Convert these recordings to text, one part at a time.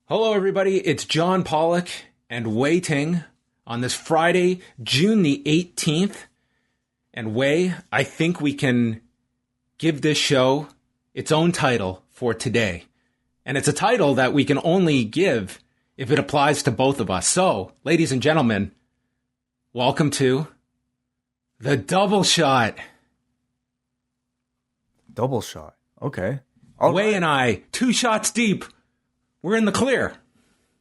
Hello, everybody. It's John Pollock and Wai Ting on this Friday, June the 18th. And Wai, I think we can give this show its own title for today. And it's a title that we can only give if it applies to both of us. So, ladies and gentlemen, welcome to the Double Shot. Double shot. Okay. Wai and I, 2 shots deep. We're in the clear.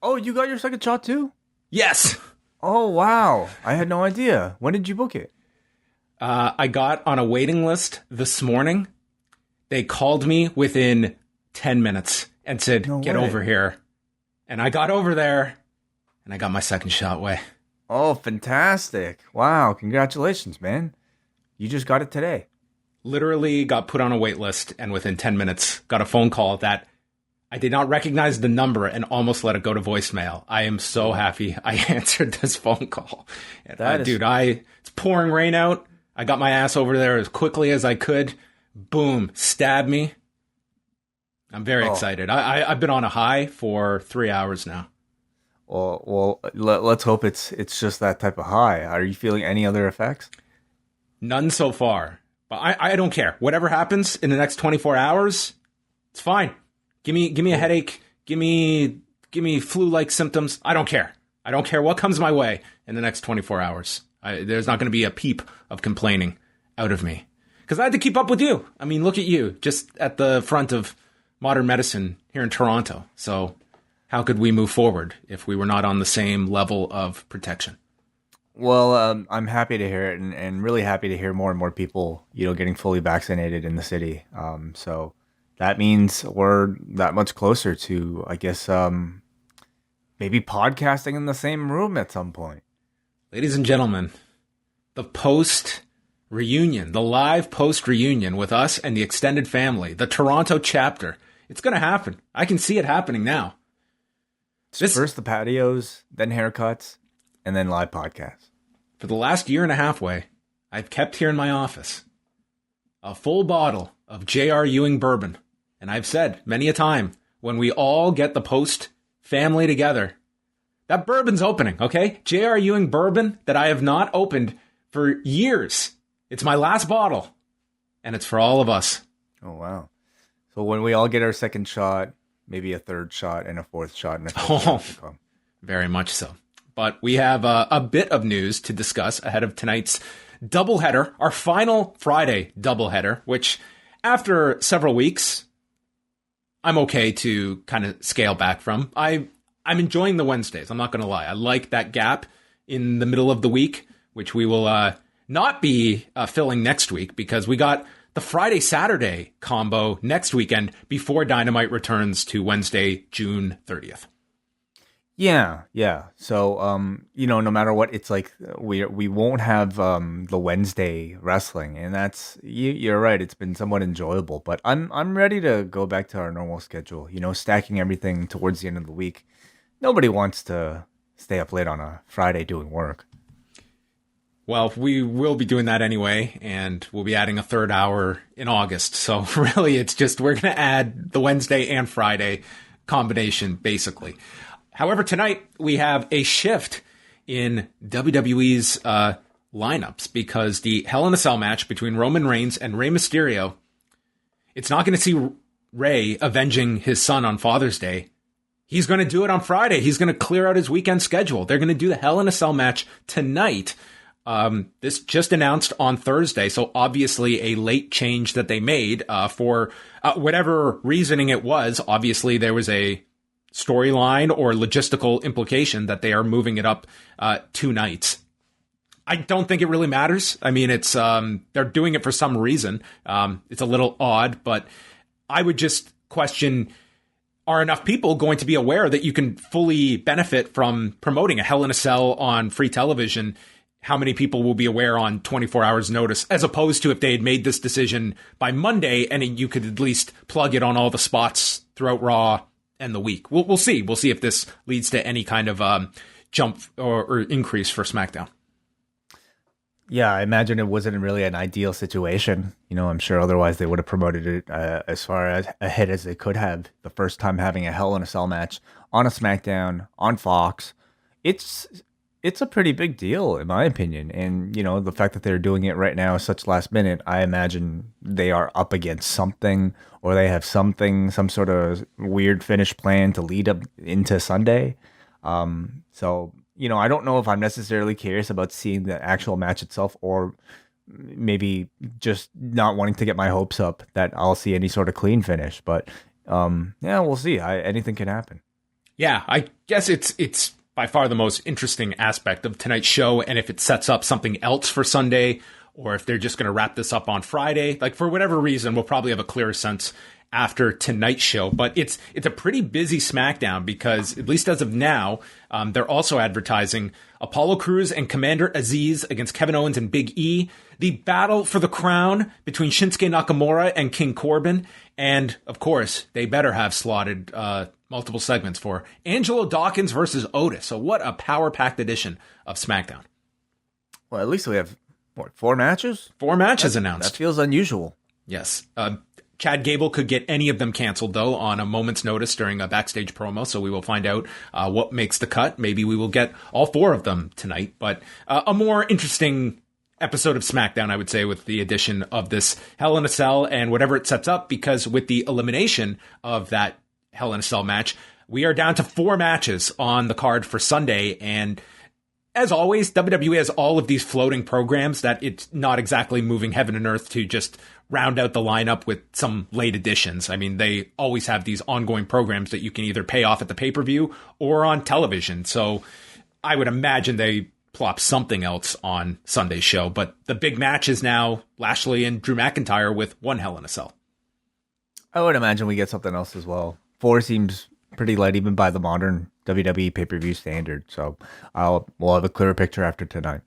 Oh, you got your second shot too? Yes. Oh, wow. I had no idea. When did you book it? I got on a waiting list this morning. They called me within 10 minutes and said, No get way. over here. And I got over there and I got my second shot. Wai. Oh, fantastic. Wow. Congratulations, man. You just got it today. Literally got put on a wait list and within 10 minutes got a phone call that I did not recognize the number and almost let it go to voicemail. I am so happy I answered this phone call. And, it's pouring rain out. I got my ass over there as quickly as I could. Boom, stabbed me. I'm very excited. I've been on a high for 3 hours now. Well, let's hope it's just that type of high. Are you feeling any other effects? None so far. But I don't care. Whatever happens in the next 24 hours, it's fine. Give me a headache. Give me flu-like symptoms. I don't care. I don't care what comes my way in the next 24 hours. There's not going to be a peep of complaining out of me. Because I had to keep up with you. I mean, look at you, just at the front of modern medicine here in Toronto. So how could we move forward if we were not on the same level of protection? Well, I'm happy to hear it, and really happy to hear more and more people, getting fully vaccinated in the city. So that means we're that much closer to, I guess, maybe podcasting in the same room at some point. Ladies and gentlemen, the post-reunion, the live post-reunion with us and the extended family, the Toronto chapter. It's going to happen. I can see it happening now. First the patios, then haircuts, and then live podcasts. For the last year and a half, Wai, I've kept here in my office a full bottle of J.R. Ewing bourbon. And I've said many a time, when we all get the post family together, that bourbon's opening, okay? J.R. Ewing bourbon that I have not opened for years. It's my last bottle, and it's for all of us. Oh, wow. So when we all get our second shot, maybe a third shot and a fourth shot and a fifth shot to come. Very much so. But we have a bit of news to discuss ahead of tonight's doubleheader, our final Friday doubleheader, which after several weeks, I'm okay to kind of scale back from. I'm enjoying the Wednesdays. I'm not going to lie. I like that gap in the middle of the week, which we will not be filling next week because we got the Friday-Saturday combo next weekend before Dynamite returns to Wednesday, June 30th. Yeah. So, no matter what, it's like we won't have the Wednesday wrestling, and that's you're right. It's been somewhat enjoyable, but I'm ready to go back to our normal schedule. Stacking everything towards the end of the week. Nobody wants to stay up late on a Friday doing work. Well, we will be doing that anyway, and we'll be adding a third hour in August. So really, it's just we're going to add the Wednesday and Friday combination, basically. However, tonight we have a shift in WWE's lineups because the Hell in a Cell match between Roman Reigns and Rey Mysterio, it's not going to see Rey avenging his son on Father's Day. He's going to do it on Friday. He's going to clear out his weekend schedule. They're going to do the Hell in a Cell match tonight. This just announced on Thursday, so obviously a late change that they made for whatever reasoning it was. Obviously, there was a storyline or logistical implication that they are moving it up 2 nights. I don't think it really matters. I mean, it's they're doing it for some reason. It's a little odd, but I would just question, are enough people going to be aware that you can fully benefit from promoting a Hell in a Cell on free television? How many people will be aware on 24 hours notice, as opposed to if they had made this decision by Monday and you could at least plug it on all the spots throughout Raw and the week. We'll see. We'll see if this leads to any kind of jump or increase for SmackDown. Yeah, I imagine it wasn't really an ideal situation. I'm sure otherwise they would have promoted it as far as ahead as they could have. The first time having a Hell in a Cell match on a SmackDown on Fox, it's it's a pretty big deal in my opinion. And the fact that they're doing it right now, such last minute, I imagine they are up against something, or they have something, some sort of weird finish plan to lead up into Sunday. So, I don't know if I'm necessarily curious about seeing the actual match itself, or maybe just not wanting to get my hopes up that I'll see any sort of clean finish. But yeah, we'll see. Anything can happen. Yeah, I guess it's by far the most interesting aspect of tonight's show, and if it sets up something else for Sunday, or if they're just going to wrap this up on Friday, like for whatever reason, we'll probably have a clearer sense after tonight's show. But it's a pretty busy SmackDown because, at least as of now, they're also advertising Apollo Crews and Commander Aziz against Kevin Owens and Big E, the battle for the crown between Shinsuke Nakamura and King Corbin, and of course they better have slotted multiple segments for Angelo Dawkins versus Otis. So what a power-packed edition of SmackDown. Well, at least we have, what, 4 matches? 4 matches announced. That feels unusual. Yes. Chad Gable could get any of them canceled, though, on a moment's notice during a backstage promo, so we will find out what makes the cut. Maybe we will get all 4 of them tonight, but a more interesting episode of SmackDown, I would say, with the addition of this Hell in a Cell and whatever it sets up, because with the elimination of that Hell in a Cell match, we are down to 4 matches on the card for Sunday, and as always, WWE has all of these floating programs that it's not exactly moving heaven and earth to just round out the lineup with some late additions. I mean, they always have these ongoing programs that you can either pay off at the pay-per-view or on television. So I would imagine they plop something else on Sunday's show. But the big match is now Lashley and Drew McIntyre with one Hell in a Cell. I would imagine we get something else as well. 4 seems pretty light even by the modern WWE pay-per-view standard. So we'll have a clearer picture after tonight.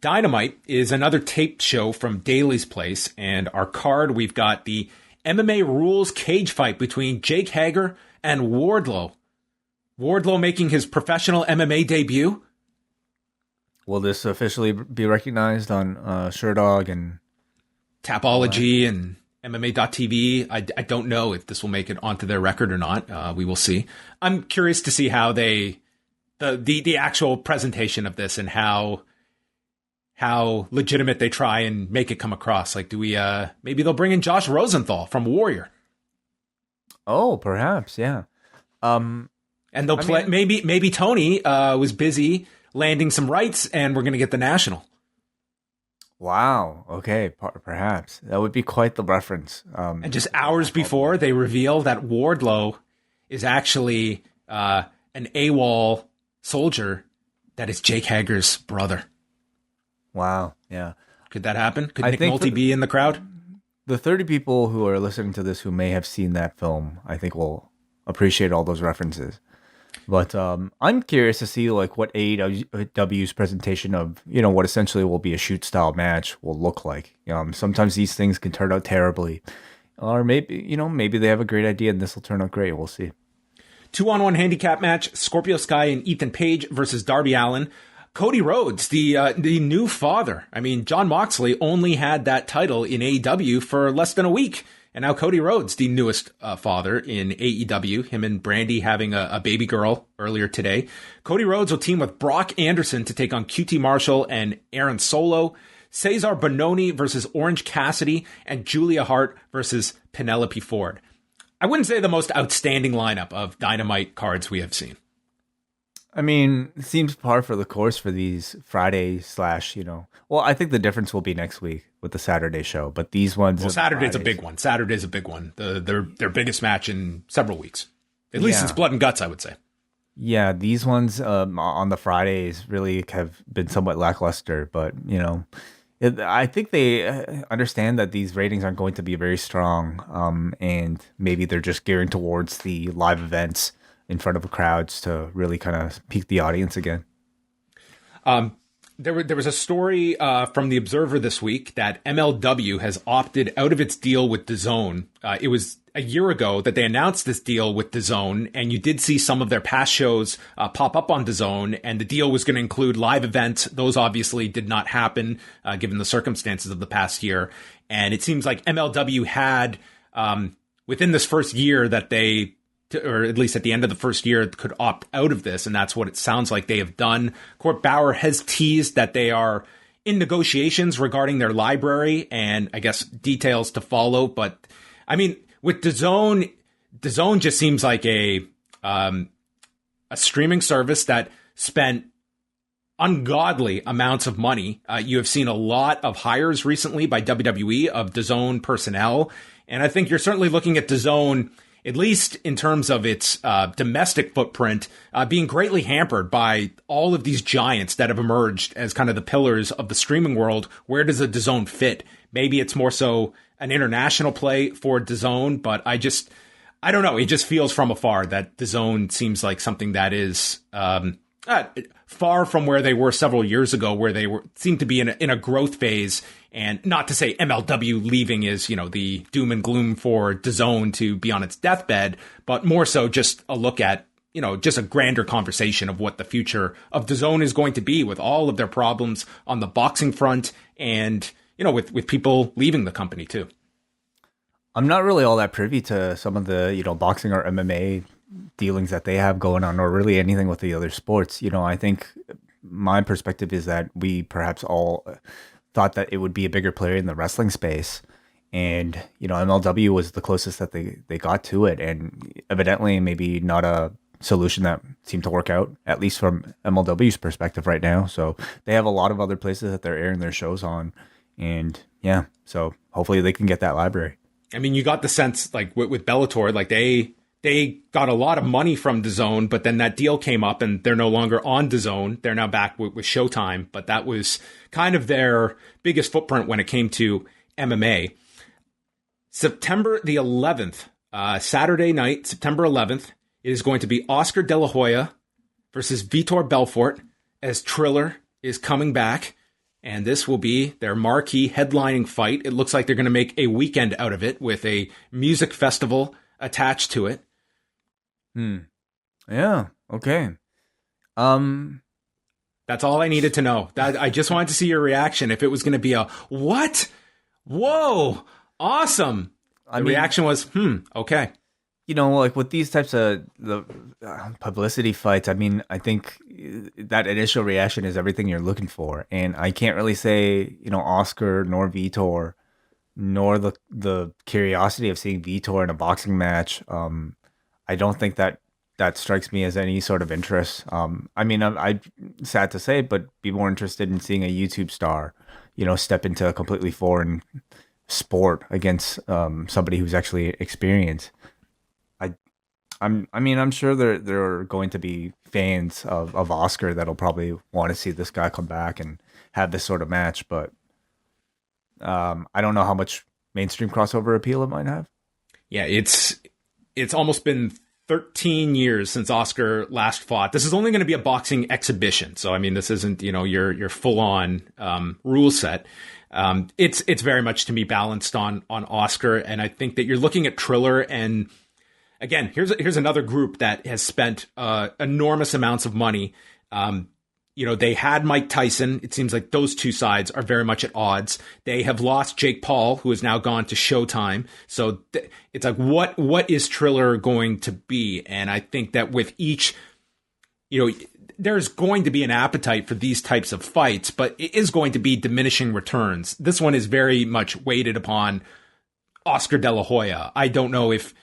Dynamite is another taped show from Daly's Place, and our card, we've got the MMA Rules cage fight between Jake Hager and Wardlow. Wardlow making his professional MMA debut. Will this officially be recognized on Sherdog and Tapology and MMA.tv? I don't know if this will make it onto their record or not. We will see. I'm curious to see how the actual presentation of this and how legitimate they try and make it come across. Like, do we, maybe they'll bring in Josh Rosenthal from Warrior. Oh, perhaps. Yeah. And they'll play, maybe Tony, was busy landing some rights and we're going to get the national. Wow. Okay. Perhaps that would be quite the reference. And just hours before they reveal that Wardlow is actually, an AWOL soldier that is Jake Hager's brother. Wow. Yeah. Could that happen? Could Nick Nolte be in the crowd? The 30 people who are listening to this who may have seen that film, I think will appreciate all those references. But I'm curious to see like what AEW's presentation of, what essentially will be a shoot style match will look like. Sometimes these things can turn out terribly. Or maybe they have a great idea and this will turn out great. We'll see. 2-on-1 handicap match, Scorpio Sky and Ethan Page versus Darby Allin. Cody Rhodes, the new father. I mean, Jon Moxley only had that title in AEW for less than a week. And now Cody Rhodes, the newest father in AEW, him and Brandy having a baby girl earlier today. Cody Rhodes will team with Brock Anderson to take on QT Marshall and Aaron Solo. Cesar Bononi versus Orange Cassidy, and Julia Hart versus Penelope Ford. I wouldn't say the most outstanding lineup of Dynamite cards we have seen. I mean, it seems par for the course for these Friday / well, I think the difference will be next week with the Saturday show, but these ones... Well, Saturday's a big one. Saturday's a big one. Their biggest match in several weeks. At least since Blood and Guts, I would say. Yeah, these ones on the Fridays really have been somewhat lackluster, but, I think they understand that these ratings aren't going to be very strong, and maybe they're just gearing towards the live events in front of crowds to really kind of pique the audience again. There was a story from the Observer this week that MLW has opted out of its deal with DAZN. It was a year ago that they announced this deal with DAZN, and you did see some of their past shows pop up on DAZN, and the deal was going to include live events. Those obviously did not happen given the circumstances of the past year. And it seems like MLW had, within this first year that they, or at least at the end of the first year, could opt out of this, and that's what it sounds like they have done. Court Bauer has teased that they are in negotiations regarding their library, and I guess details to follow. But I mean, with DAZN just seems like a streaming service that spent ungodly amounts of money. You have seen a lot of hires recently by WWE of DAZN personnel, and I think you're certainly looking at DAZN, at least in terms of its domestic footprint, being greatly hampered by all of these giants that have emerged as kind of the pillars of the streaming world. Where does a DAZN fit? Maybe it's more so an international play for DAZN, but I don't know. It just feels from afar that DAZN seems like something that is far from where they were several years ago, where they seemed to be in a growth phase. And not to say MLW leaving is, the doom and gloom for DAZN to be on its deathbed, but more so just a look at, just a grander conversation of what the future of DAZN is going to be, with all of their problems on the boxing front and, with people leaving the company too. I'm not really all that privy to some of the, boxing or MMA dealings that they have going on, or really anything with the other sports. I think my perspective is that we perhaps all thought that it would be a bigger player in the wrestling space, and MLW was the closest that they got to it, and evidently maybe not a solution that seemed to work out, at least from MLW's perspective right now. So they have a lot of other places that they're airing their shows on, and yeah, so hopefully they can get that library. I mean, you got the sense, like with Bellator, like they got a lot of money from DAZN, but then that deal came up and they're no longer on DAZN. They're now back with Showtime, but that was kind of their biggest footprint when it came to MMA. September the 11th, Saturday night, September 11th, it is going to be Oscar De La Hoya versus Vitor Belfort, as Triller is coming back. And this will be their marquee headlining fight. It looks like they're going to make a weekend out of it with a music festival attached to it. Yeah. Okay. That's all I needed to know. I just wanted to see your reaction. If it was going to be a what? Whoa! Awesome. The reaction was, okay. Like with these types of the publicity fights, I think that initial reaction is everything you're looking for. And I can't really say, Oscar nor Vitor, nor the curiosity of seeing Vitor in a boxing match. I don't think that strikes me as any sort of interest. I'm sad to say, but be more interested in seeing a YouTube star, step into a completely foreign sport against somebody who's actually experienced. I'm sure there are going to be fans of Oscar that'll probably want to see this guy come back and have this sort of match, but I don't know how much mainstream crossover appeal it might have. Yeah, it's almost been 13 years since Oscar last fought. This is only going to be a boxing exhibition, so this isn't your full on rule set. It's very much to me balanced on Oscar, and I think that you're looking at Triller and. Again, here's another group that has spent enormous amounts of money. They had Mike Tyson. It seems like those two sides are very much at odds. They have lost Jake Paul, who has now gone to Showtime. So it's like, what is Triller going to be? And I think that with each, there's going to be an appetite for these types of fights, but it is going to be diminishing returns. This one is very much weighted upon Oscar De La Hoya. I don't know if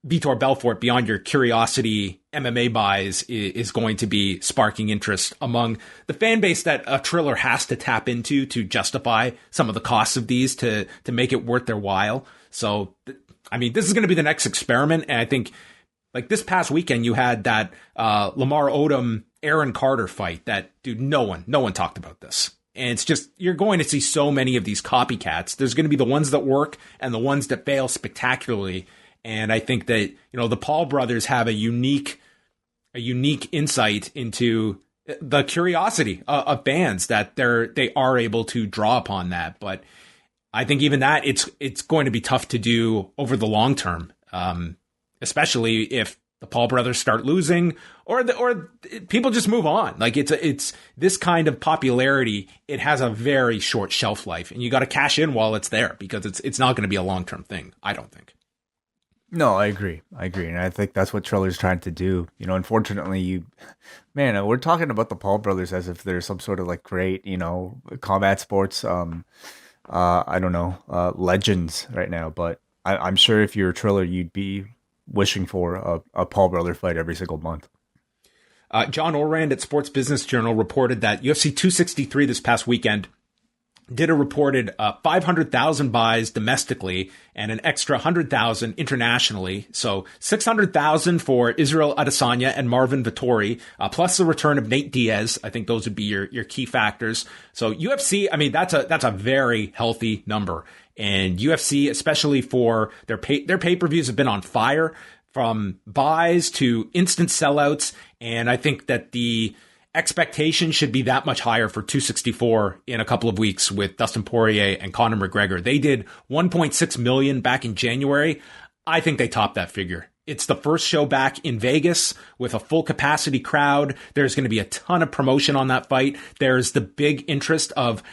Vitor Belfort, beyond your curiosity MMA buys, is going to be sparking interest among the fan base that a Triller has to tap into to justify some of the costs of these to make it worth their while. So, this is going to be the next experiment. And I think, like this past weekend, you had that Lamar Odom, Aaron Carter fight that, dude, no one talked about this. And it's just, you're going to see so many of these copycats. There's going to be the ones that work and the ones that fail spectacularly. And I think that, the Paul brothers have a unique insight into the curiosity of fans that they are able to draw upon that. But I think even that it's going to be tough to do over the long term, especially if the Paul brothers start losing or people just move on. Like it's this kind of popularity. It has a very short shelf life, and you got to cash in while it's there because it's not going to be a long term thing. I don't think. No, I agree. And I think that's what Triller's trying to do. You know, unfortunately, we're talking about the Paul brothers as if they're some sort of like great, combat sports, I don't know, legends right now. But I'm sure if you're a Triller, you'd be wishing for a Paul brother fight every single month. John Orand at Sports Business Journal reported that UFC 263 this past weekend did a reported 500,000 buys domestically and an extra 100,000 internationally. So 600,000 for Israel Adesanya and Marvin Vettori, plus the return of Nate Diaz. I think those would be your key factors. So UFC, I mean, that's a very healthy number. And UFC, especially for their pay-per-views, have been on fire from buys to instant sellouts. And I think that the expectation should be that much higher for 264 in a couple of weeks with Dustin Poirier and Conor McGregor. They did 1.6 million back in January. I think they topped that figure. It's the first show back in Vegas with a full capacity crowd. There's going to be a ton of promotion on that fight. There's the big interest of,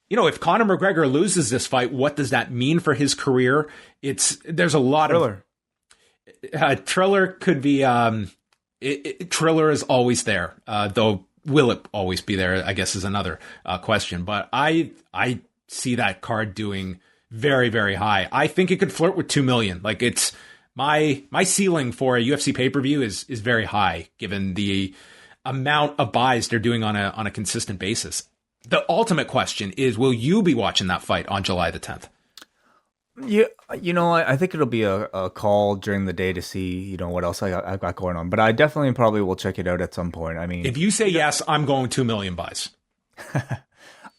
if Conor McGregor loses this fight, what does that mean for his career? There's a lot Triller. of Triller could be, Triller is always there, though will it always be there, I guess is another question. But I see that card doing very, very high. I think it could flirt with 2 million. Like it's my ceiling for a UFC pay-per-view is very high given the amount of buys they're doing on a consistent basis. The ultimate question is, will you be watching that fight on July the 10th? Yeah, I think it'll be a call during the day to see, what else I've got going on. But I definitely probably will check it out at some point. I mean, if you say yes, I'm going 2 million buys.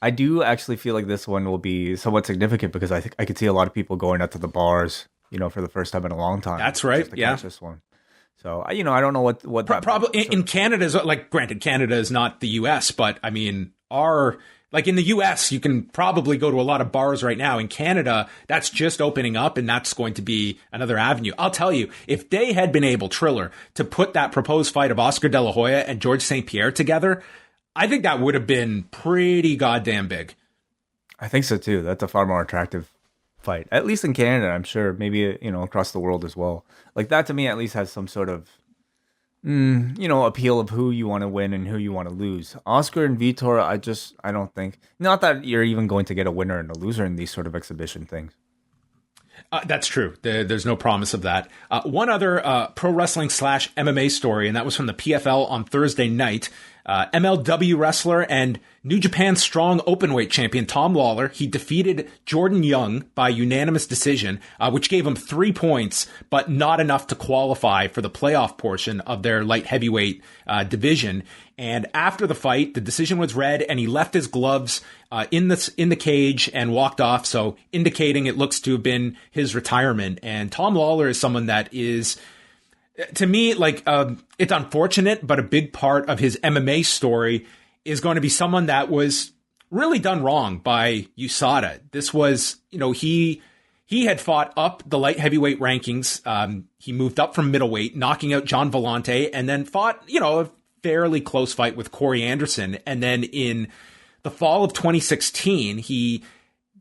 I do actually feel like this one will be somewhat significant because I think I could see a lot of people going out to the bars, for the first time in a long time. That's right. Yeah. Catch this one. So, I don't know what probably in Canada, like granted, Canada is not the US, but I mean, like in the US, you can probably go to a lot of bars right now. In Canada, that's just opening up, and that's going to be another avenue. I'll tell you, if they had been able, Triller, to put that proposed fight of Oscar De La Hoya and George St. Pierre together, I think that would have been pretty goddamn big. I think so too. That's a far more attractive fight, at least in Canada. I'm sure maybe across the world as well. Like that to me, at least has some sort of appeal of who you want to win and who you want to lose. Oscar and Vitor, I don't think, not that you're even going to get a winner and a loser in these sort of exhibition things. That's true. There's no promise of that. One other pro wrestling / MMA story, and that was from the PFL on Thursday night. MLW wrestler and New Japan Strong Openweight champion Tom Lawler, he defeated Jordan Young by unanimous decision, which gave him 3 points, but not enough to qualify for the playoff portion of their light heavyweight division. And after the fight, the decision was read, and he left his gloves in the cage and walked off, so indicating it looks to have been his retirement. And Tom Lawler is someone that is, to me, like, it's unfortunate, but a big part of his MMA story is going to be someone that was really done wrong by USADA. This was, he had fought up the light heavyweight rankings. He moved up from middleweight, knocking out John Vellante, and then fought, a fairly close fight with Corey Anderson. And then in the fall of 2016, he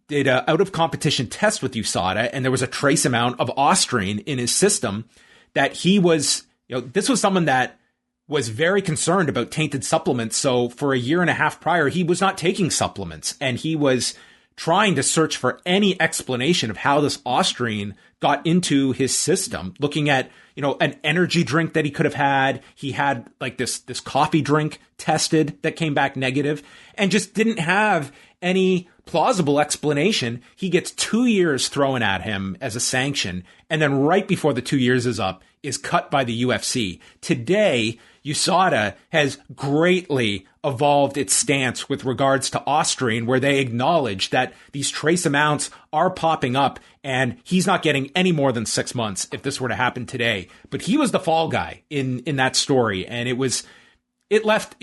did an out-of-competition test with USADA, and there was a trace amount of Ostrine in his system that he was, this was someone that was very concerned about tainted supplements. So for a year and a half prior, he was not taking supplements, and he was trying to search for any explanation of how this Ostrine got into his system, looking at, an energy drink that he could have had. He had like this coffee drink tested that came back negative and just didn't have any plausible explanation. He gets 2 years thrown at him as a sanction, and then right before the 2 years is up, is cut by the UFC. Today, USADA has greatly evolved its stance with regards to Ostrine, where they acknowledge that these trace amounts are popping up, and he's not getting any more than 6 months if this were to happen today. But he was the fall guy in that story, and it was it left,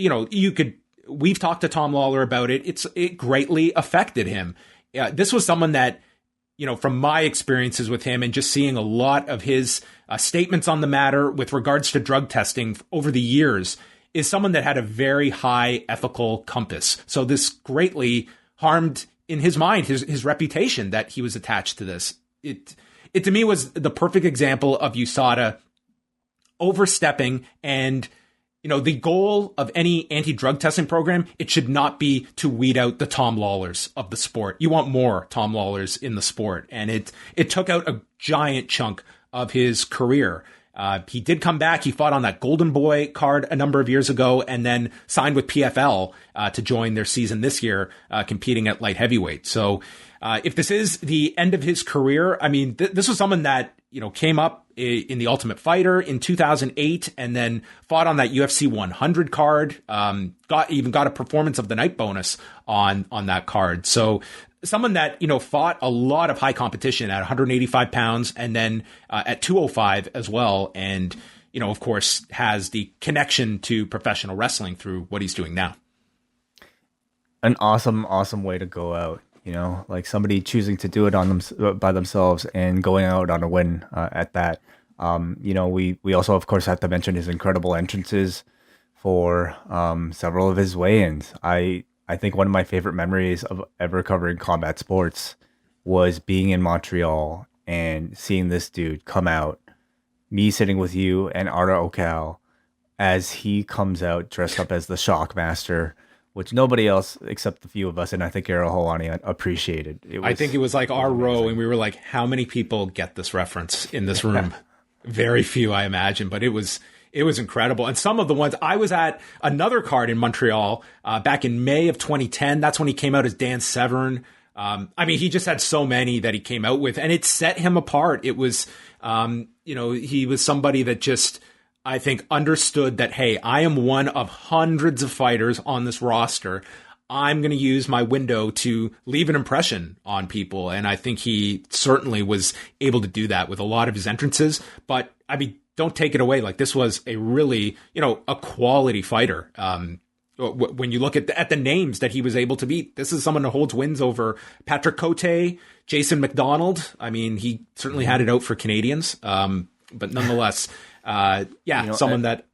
we've talked to Tom Lawler about it. It greatly affected him. This was someone that, from my experiences with him and just seeing a lot of his statements on the matter with regards to drug testing over the years, is someone that had a very high ethical compass. So this greatly harmed, in his mind, his reputation that he was attached to this. It to me was the perfect example of USADA overstepping, and the goal of any anti-drug testing program, it should not be to weed out the Tom Lawlers of the sport. You want more Tom Lawlers in the sport, and it took out a giant chunk of his career. He did come back. He fought on that Golden Boy card a number of years ago, and then signed with PFL to join their season this year, competing at light heavyweight. So if this is the end of his career, I mean, this was someone that came up in the Ultimate Fighter in 2008, and then fought on that UFC 100 card. Got a Performance of the Night bonus on that card. So someone that, fought a lot of high competition at 185 pounds and then at 205 as well. And, of course, has the connection to professional wrestling through what he's doing now. An awesome way to go out. Like somebody choosing to do it by themselves and going out on a win at that. We also, of course, have to mention his incredible entrances for several of his weigh-ins. I think one of my favorite memories of ever covering combat sports was being in Montreal and seeing this dude come out, me sitting with you and Arda Okal, as he comes out dressed up as the Shockmaster, which nobody else except the few of us, and I think Ariel Helwani, appreciated. I think it was like our row, and we were like, how many people get this reference in this room? Very few, I imagine, but it was incredible. And some of the ones, I was at another card in Montreal back in May of 2010. That's when he came out as Dan Severn. He just had so many that he came out with, and it set him apart. It was, he was somebody that just, I think, understood that, hey, I am one of hundreds of fighters on this roster. I'm going to use my window to leave an impression on people. And I think he certainly was able to do that with a lot of his entrances. But don't take it away. Like, this was a really, a quality fighter. When you look at the names that he was able to beat, this is someone who holds wins over Patrick Cote, Jason McDonald. He certainly had it out for Canadians. But nonetheless, someone that,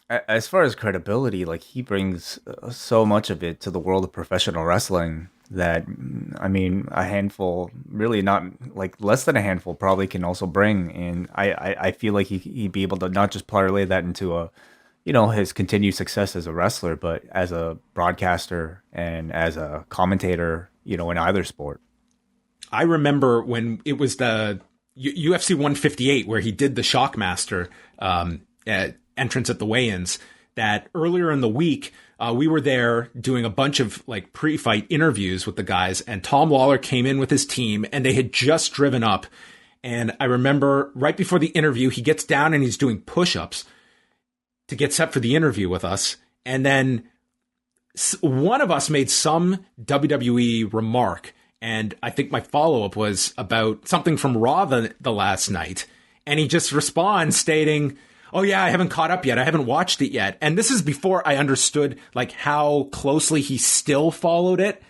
as far as credibility, like, he brings so much of it to the world of professional wrestling that, a handful, really not, like, less than a handful probably can also bring. And I feel like he'd be able to not just parlay that into his continued success as a wrestler, but as a broadcaster and as a commentator, in either sport. I remember when it was the UFC 158 where he did the Shockmaster entrance at the weigh-ins, that earlier in the week, we were there doing a bunch of like pre-fight interviews with the guys, and Tom Lawler came in with his team, and they had just driven up. And I remember right before the interview, he gets down and he's doing push-ups to get set for the interview with us. And then one of us made some WWE remark, and I think my follow-up was about something from Raw the last night. And he just responds stating, "Oh yeah, I haven't caught up yet. I haven't watched it yet." And this is before I understood like how closely he still followed it,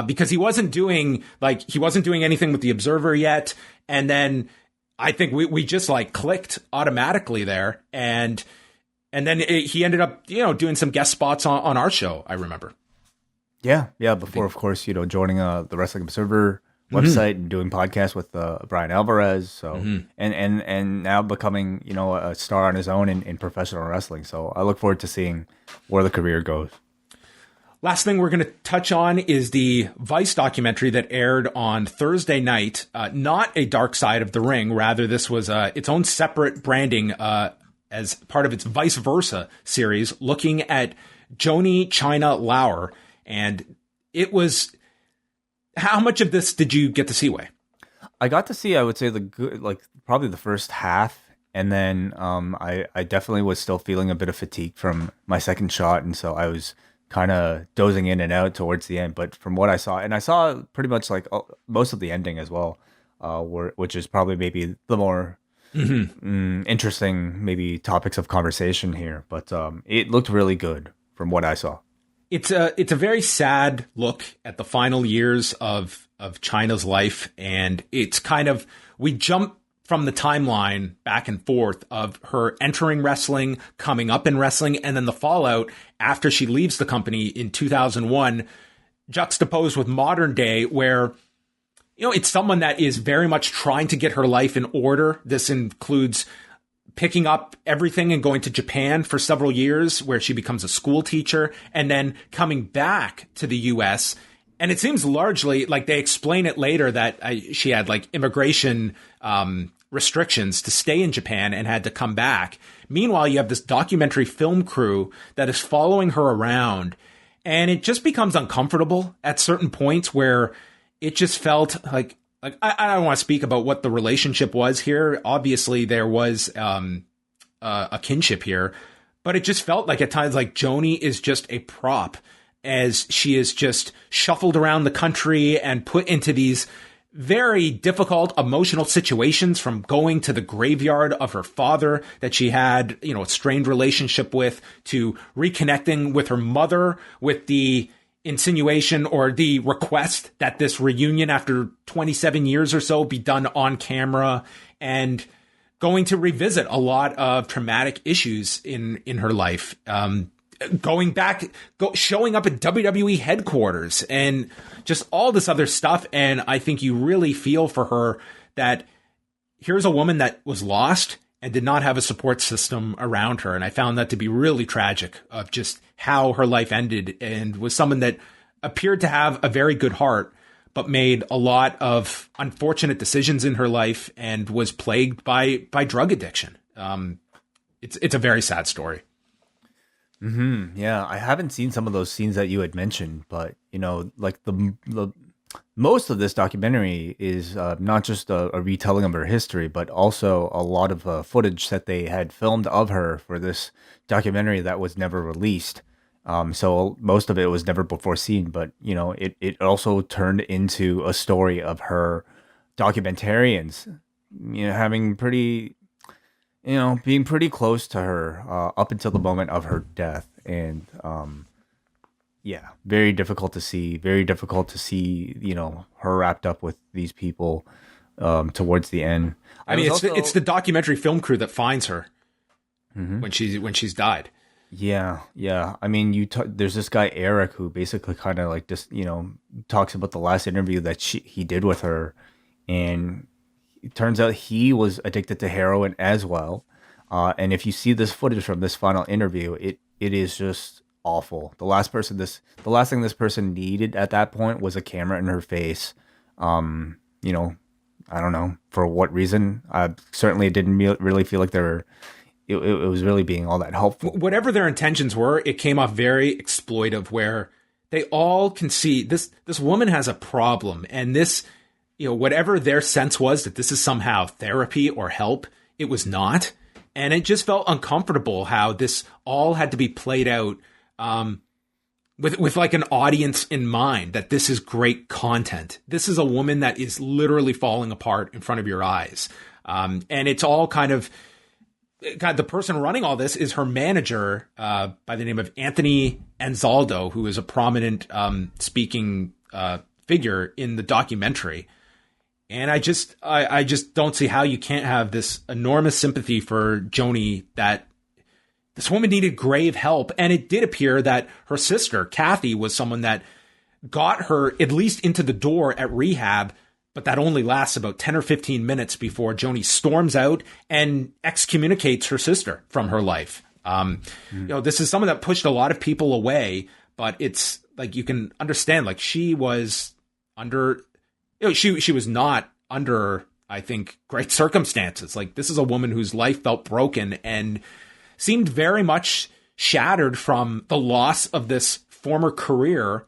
because he wasn't doing anything with the Observer yet. And then I think we just like clicked automatically there, and then he ended up doing some guest spots on our show, I remember. Yeah. Before, of course, joining the Wrestling Observer website and doing podcasts with Brian Alvarez. So and now becoming a star on his own in professional wrestling. So I look forward to seeing where the career goes. Last thing we're going to touch on is the Vice documentary that aired on Thursday night. Not a Dark Side of the Ring. Rather, this was its own separate branding as part of its Vice Versa series, looking at Joni Chyna Lawler. And it was... How much of this did you get to see, Wai? I got to see, I would say, probably the first half. And then I definitely was still feeling a bit of fatigue from my second shot. And so I was kind of dozing in and out towards the end. But from what I saw, and I saw pretty much like most of the ending as well, which is probably maybe the more interesting maybe topics of conversation here. But it looked really good from what I saw. It's a very sad look at the final years of Chyna's life, and it's kind of, we jump from the timeline back and forth of her entering wrestling, coming up in wrestling, and then the fallout after she leaves the company in 2001, juxtaposed with modern day where, it's someone that is very much trying to get her life in order. This includes picking up everything and going to Japan for several years where she becomes a school teacher and then coming back to the US. And it seems largely like they explain it later that she had like immigration restrictions to stay in Japan and had to come back. Meanwhile, you have this documentary film crew that is following her around, and it just becomes uncomfortable at certain points where it just felt like I don't want to speak about what the relationship was here. Obviously, there was a kinship here, but it just felt like at times like Joni is just a prop as she is just shuffled around the country and put into these very difficult emotional situations, from going to the graveyard of her father that she had, a strained relationship with, to reconnecting with her mother with the insinuation or the request that this reunion after 27 years or so be done on camera, and going to revisit a lot of traumatic issues in her life. Going back, showing up at WWE headquarters and just all this other stuff. And I think you really feel for her that here's a woman that was lost and did not have a support system around her. And I found that to be really tragic, of just how her life ended, and was someone that appeared to have a very good heart, but made a lot of unfortunate decisions in her life and was plagued by drug addiction. It's a very sad story. Yeah, I haven't seen some of those scenes that you had mentioned, but like the most of this documentary is not just a retelling of her history, but also a lot of footage that they had filmed of her for this documentary that was never released. So most of it was never before seen, but it also turned into a story of her documentarians, having pretty, being pretty close to her up until the moment of her death. And yeah, very difficult to see, her wrapped up with these people towards the end. I mean, it's the documentary film crew that finds her when she's died. Yeah. I mean, there's this guy Eric who basically kind of like just talks about the last interview that he did with her, and it turns out he was addicted to heroin as well. And if you see this footage from this final interview, it is just awful. The last thing this person needed at that point was a camera in her face. I don't know for what reason. I certainly didn't really feel like it was really being all that helpful. Whatever their intentions were, it came off very exploitive, where they all can see this woman has a problem, and this, whatever their sense was that this is somehow therapy or help, it was not. And it just felt uncomfortable how this all had to be played out with like an audience in mind, that this is great content. This is a woman that is literally falling apart in front of your eyes. And it's all kind of, God, the person running all this is her manager by the name of Anthony Anzaldo, who is a prominent speaking figure in the documentary. And I just don't see how you can't have this enormous sympathy for Joni, that this woman needed grave help. And it did appear that her sister, Kathy, was someone that got her at least into the door at rehab, but that only lasts about 10 or 15 minutes before Joni storms out and excommunicates her sister from her life. This is someone that pushed a lot of people away, but it's like, you can understand, like, she was under, she was not under, I think, great circumstances. Like, this is a woman whose life felt broken and seemed very much shattered from the loss of this former career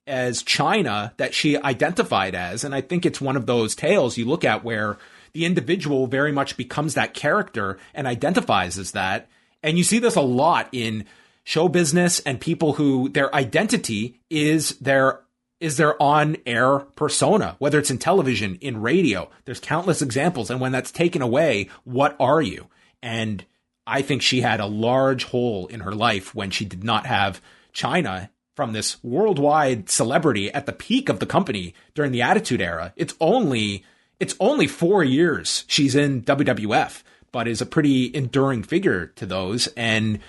as Chyna that she identified as. And I think it's one of those tales you look at where the individual very much becomes that character and identifies as that. And you see this a lot in show business and people who their identity is their is their on-air persona, whether it's in television, in radio. There's countless examples. And when that's taken away, what are you? And I think she had a large hole in her life when she did not have Chyna from this worldwide celebrity at the peak of the company during the Attitude Era. It's only 4 years she's in WWF, but is a pretty enduring figure to those. And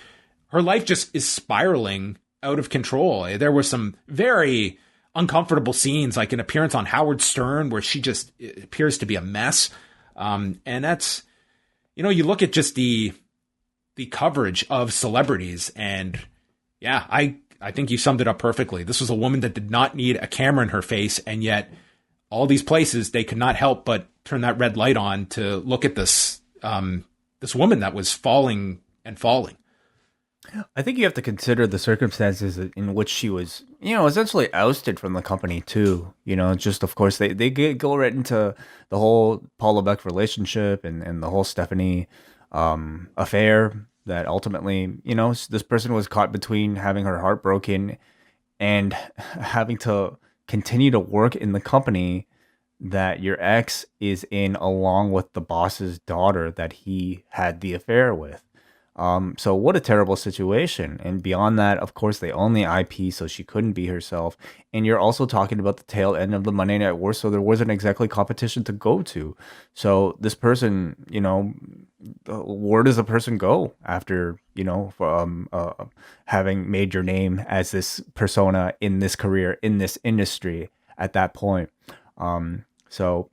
her life just is spiraling out of control. There were some very uncomfortable scenes, like an appearance on Howard Stern, where she just appears to be a mess. And that's, you look at just the coverage of celebrities, and yeah, I think you summed it up perfectly. This was a woman that did not need a camera in her face, and yet all these places, they could not help but turn that red light on to look at this woman that was falling and falling. I think you have to consider the circumstances in which she was, essentially ousted from the company too. Just of course they go right into the whole Paul Levesque relationship and the whole Stephanie affair that ultimately, this person was caught between having her heart broken and having to continue to work in the company that your ex is in, along with the boss's daughter that he had the affair with. So what a terrible situation. And beyond that, of course, they own the IP, so she couldn't be herself. And you're also talking about the tail end of the Monday Night War, so there wasn't exactly competition to go to. So this person, where does a person go after, having made your name as this persona in this career, in this industry at that point? So,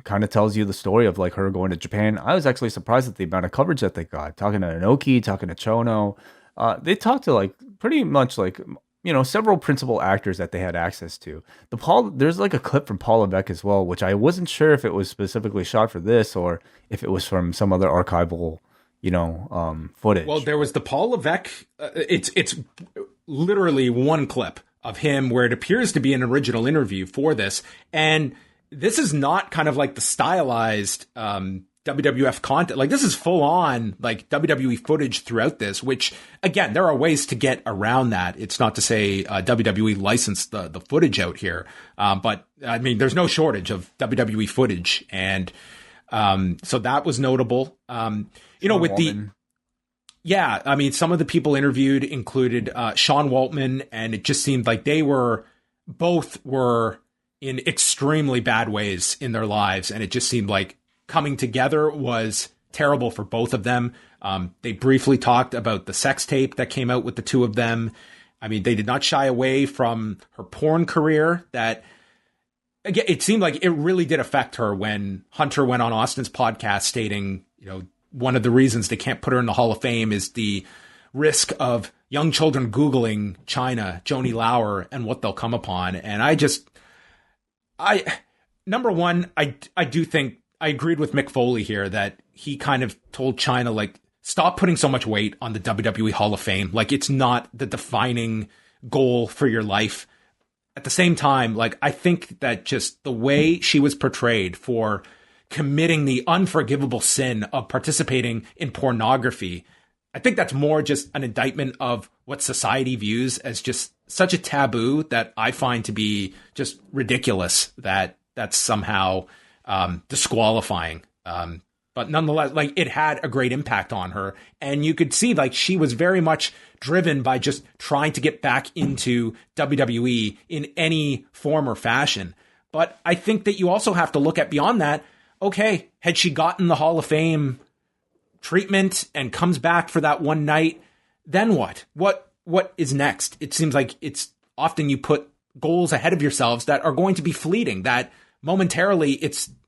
kind of tells you the story of like her going to Japan. I was actually surprised at the amount of coverage that they got. Talking to Inoki, talking to Chono. They talked to like pretty much like, several principal actors that they had access to. There's like a clip from Paul Levesque as well, which I wasn't sure if it was specifically shot for this or if it was from some other archival, footage. Well, there was the Paul Levesque. It's literally one clip of him where it appears to be an original interview for this. And this is not kind of like the stylized WWF content. Like, this is full on like WWE footage throughout this, which again, there are ways to get around that. It's not to say WWE licensed the footage out here. But I mean, there's no shortage of WWE footage. And so that was notable. Yeah, I mean, some of the people interviewed included Sean Waltman, and it just seemed like both were in extremely bad ways in their lives, and it just seemed like coming together was terrible for both of them. They briefly talked about the sex tape that came out with the two of them. I mean, they did not shy away from her porn career. That, again, it seemed like it really did affect her when Hunter went on Austin's podcast stating, one of the reasons they can't put her in the Hall of Fame is the risk of young children Googling Chyna, Joni Lawler, and what they'll come upon. And number one, I do think I agreed with Mick Foley here that he kind of told Chyna, like, stop putting so much weight on the WWE Hall of Fame. Like, it's not the defining goal for your life. At the same time, like, I think that just the way she was portrayed for committing the unforgivable sin of participating in pornography, I think that's more just an indictment of what society views as just such a taboo that I find to be just ridiculous that that's somehow disqualifying. But nonetheless, like, it had a great impact on her. And you could see, like, she was very much driven by just trying to get back into WWE in any form or fashion. But I think that you also have to look at beyond that. Okay, had she gotten the Hall of Fame treatment and comes back for that one night, then what? What is next? It seems like it's often you put goals ahead of yourselves that are going to be fleeting, that momentarily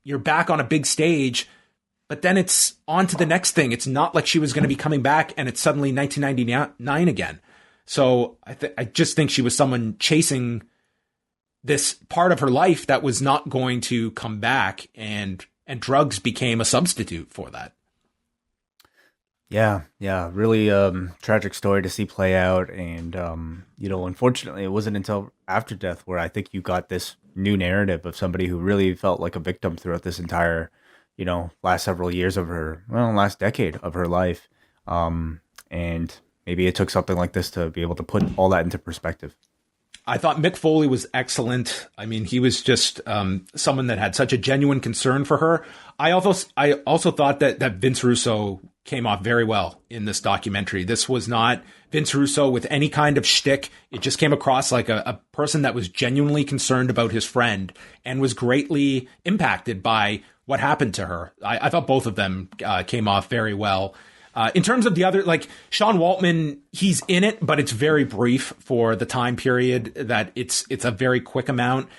you're back on a big stage, but then it's on to the next thing. It's not like she was going to be coming back and it's suddenly 1999 again. So I just think she was someone chasing this part of her life that was not going to come back, and drugs became a substitute for that. Yeah, really tragic story to see play out. And, unfortunately, it wasn't until after death where I think you got this new narrative of somebody who really felt like a victim throughout this entire, last several years of last decade of her life. And maybe it took something like this to be able to put all that into perspective. I thought Mick Foley was excellent. I mean, he was just someone that had such a genuine concern for her. I also thought that Vince Russo came off very well in this documentary. This was not Vince Russo with any kind of shtick. It just came across like a person that was genuinely concerned about his friend and was greatly impacted by what happened to her. I thought both of them came off very well. In terms of the other, like Sean Waltman, he's in it, but it's very brief for the time period that it's a very quick amount.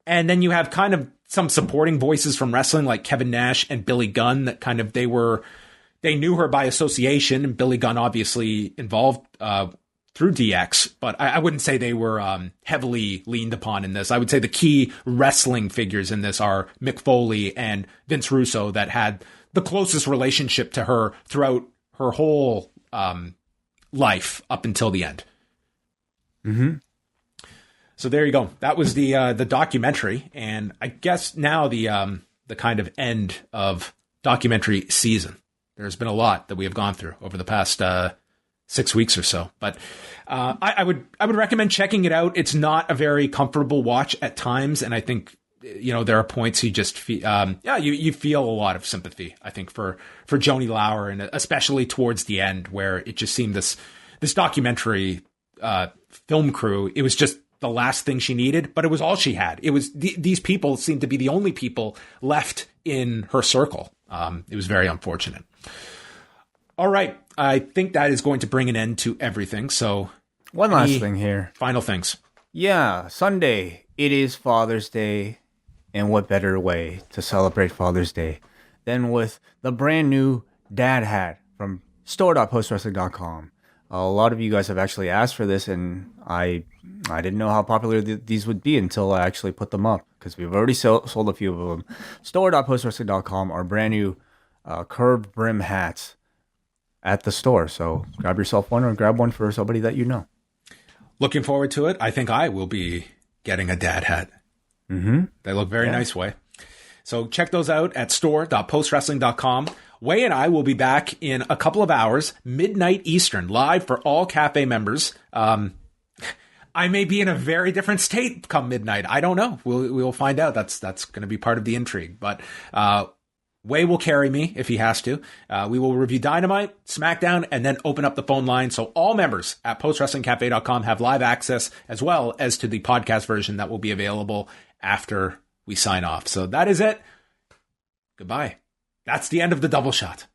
And then you have kind of some supporting voices from wrestling like Kevin Nash and Billy Gunn that kind of they knew her by association, and Billy Gunn obviously involved through DX, but I wouldn't say they were heavily leaned upon in this. I would say the key wrestling figures in this are Mick Foley and Vince Russo that had the closest relationship to her throughout her whole life up until the end. Mm-hmm. So there you go. That was the documentary, and I guess now the kind of end of documentary season. There's been a lot that we have gone through over the past 6 weeks or so, but I would recommend checking it out. It's not a very comfortable watch at times, and I think there are points you just feel, you feel a lot of sympathy, I think, for Joni Lawler, and especially towards the end where it just seemed this documentary film crew, it was just the last thing she needed, but it was all she had. It was these people seemed to be the only people left in her circle. It was very unfortunate. All right. I think that is going to bring an end to everything. So one last thing here. Final things. Yeah. Sunday, it is Father's Day. And what better way to celebrate Father's Day than with the brand new dad hat from store.postwrestling.com. A lot of you guys have actually asked for this, and I didn't know how popular these would be until I actually put them up, because we've already sold a few of them. Store.postwrestling.com are brand new curved brim hats at the store. So grab yourself one, or grab one for somebody that you know. Looking forward to it. I think I will be getting a dad hat. Mm-hmm. They look very nice, Way. So check those out at store.postwrestling.com. Way and I will be back in a couple of hours, midnight Eastern, live for all Cafe members. I may be in a very different state come midnight. I don't know. We'll find out. That's going to be part of the intrigue. But Way will carry me if he has to. We will review Dynamite, SmackDown, and then open up the phone line. So all members at postwrestlingcafe.com have live access, as well as to the podcast version that will be available after we sign off. So that is it. Goodbye. That's the end of the double shot.